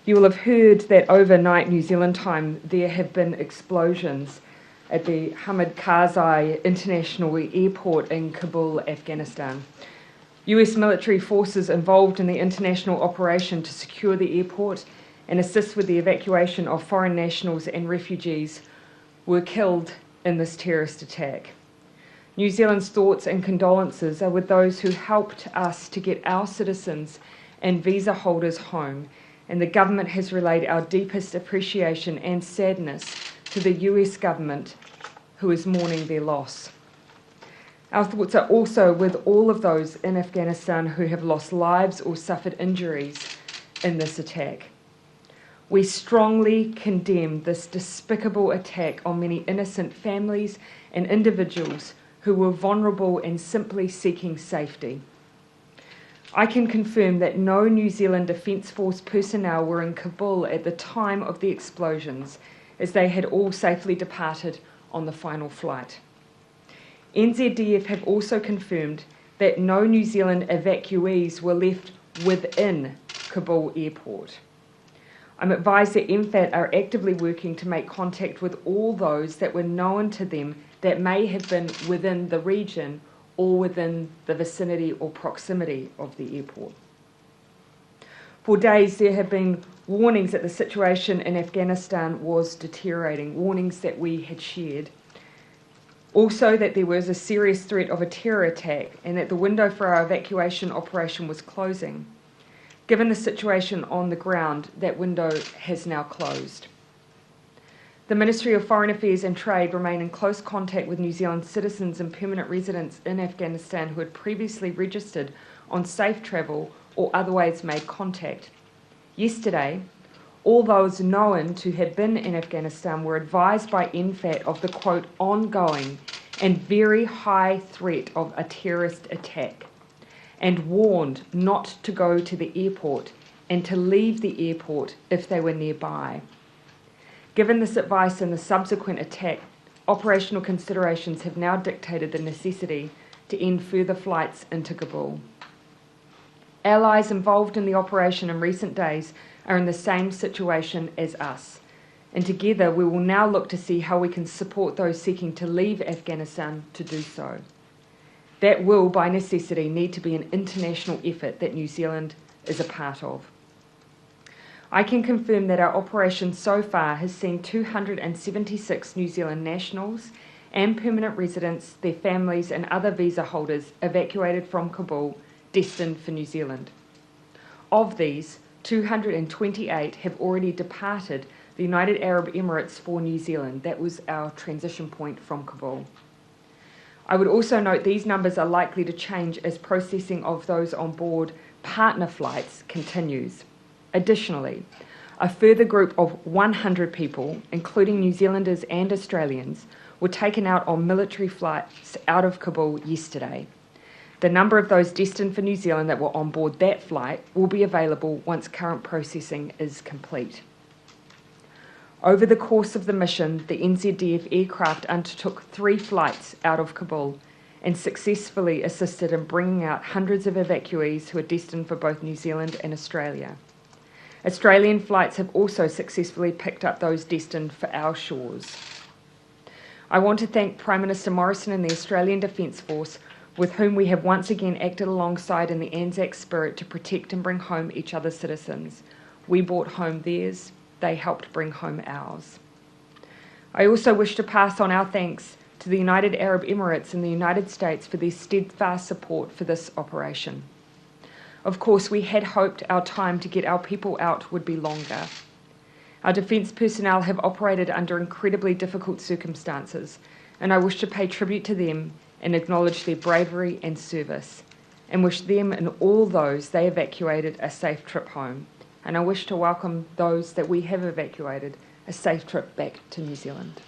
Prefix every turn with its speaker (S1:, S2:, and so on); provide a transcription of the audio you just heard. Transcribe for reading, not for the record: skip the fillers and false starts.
S1: You will have heard that overnight New Zealand time there have been explosions at the Hamid Karzai International Airport in Kabul, Afghanistan. US military forces involved in the international operation to secure the airport and assist with the evacuation of foreign nationals and refugees were killed in this terrorist attack. New Zealand's thoughts and condolences are with those who helped us to get our citizens and visa holders home, and the government has relayed our deepest appreciation and sadness to the US government who is mourning their loss. Our thoughts are also with all of those in Afghanistan who have lost lives or suffered injuries in this attack. We strongly condemn this despicable attack on many innocent families and individuals who were vulnerable and simply seeking safety. I can confirm that no New Zealand Defence Force personnel were in Kabul at the time of the explosions, as they had all safely departed on the final flight. NZDF have also confirmed that no New Zealand evacuees were left within Kabul airport. I'm advised that MFAT are actively working to make contact with all those that were known to them that may have been within the region or within the vicinity or proximity of the airport. For days there have been warnings that the situation in Afghanistan was deteriorating, warnings that we had shared. Also that there was a serious threat of a terror attack and that the window for our evacuation operation was closing. Given the situation on the ground, that window has now closed. The Ministry of Foreign Affairs and Trade remain in close contact with New Zealand citizens and permanent residents in Afghanistan who had previously registered on safe travel or otherwise made contact. Yesterday, all those known to have been in Afghanistan were advised by NFAT of the, quote, ongoing and very high threat of a terrorist attack, and warned not to go to the airport and to leave the airport if they were nearby. Given this advice and the subsequent attack, operational considerations have now dictated the necessity to end further flights into Kabul. Allies involved in the operation in recent days are in the same situation as us, and together we will now look to see how we can support those seeking to leave Afghanistan to do so. That will, by necessity, need to be an international effort that New Zealand is a part of. I can confirm that our operation so far has seen 276 New Zealand nationals and permanent residents, their families and other visa holders evacuated from Kabul, destined for New Zealand. Of these, 228 have already departed the United Arab Emirates for New Zealand. That was our transition point from Kabul. I would also note these numbers are likely to change as processing of those on board partner flights continues. Additionally, a further group of 100 people, including New Zealanders and Australians, were taken out on military flights out of Kabul yesterday. The number of those destined for New Zealand that were on board that flight will be available once current processing is complete. Over the course of the mission, the NZDF aircraft undertook 3 flights out of Kabul and successfully assisted in bringing out hundreds of evacuees who are destined for both New Zealand and Australia. Australian flights have also successfully picked up those destined for our shores. I want to thank Prime Minister Morrison and the Australian Defence Force, with whom we have once again acted alongside in the Anzac spirit to protect and bring home each other's citizens. We brought home theirs, they helped bring home ours. I also wish to pass on our thanks to the United Arab Emirates and the United States for their steadfast support for this operation. Of course, we had hoped our time to get our people out would be longer. Our defence personnel have operated under incredibly difficult circumstances, and I wish to pay tribute to them and acknowledge their bravery and service, and wish them and all those they evacuated a safe trip home. And I wish to welcome those that we have evacuated a safe trip back to New Zealand.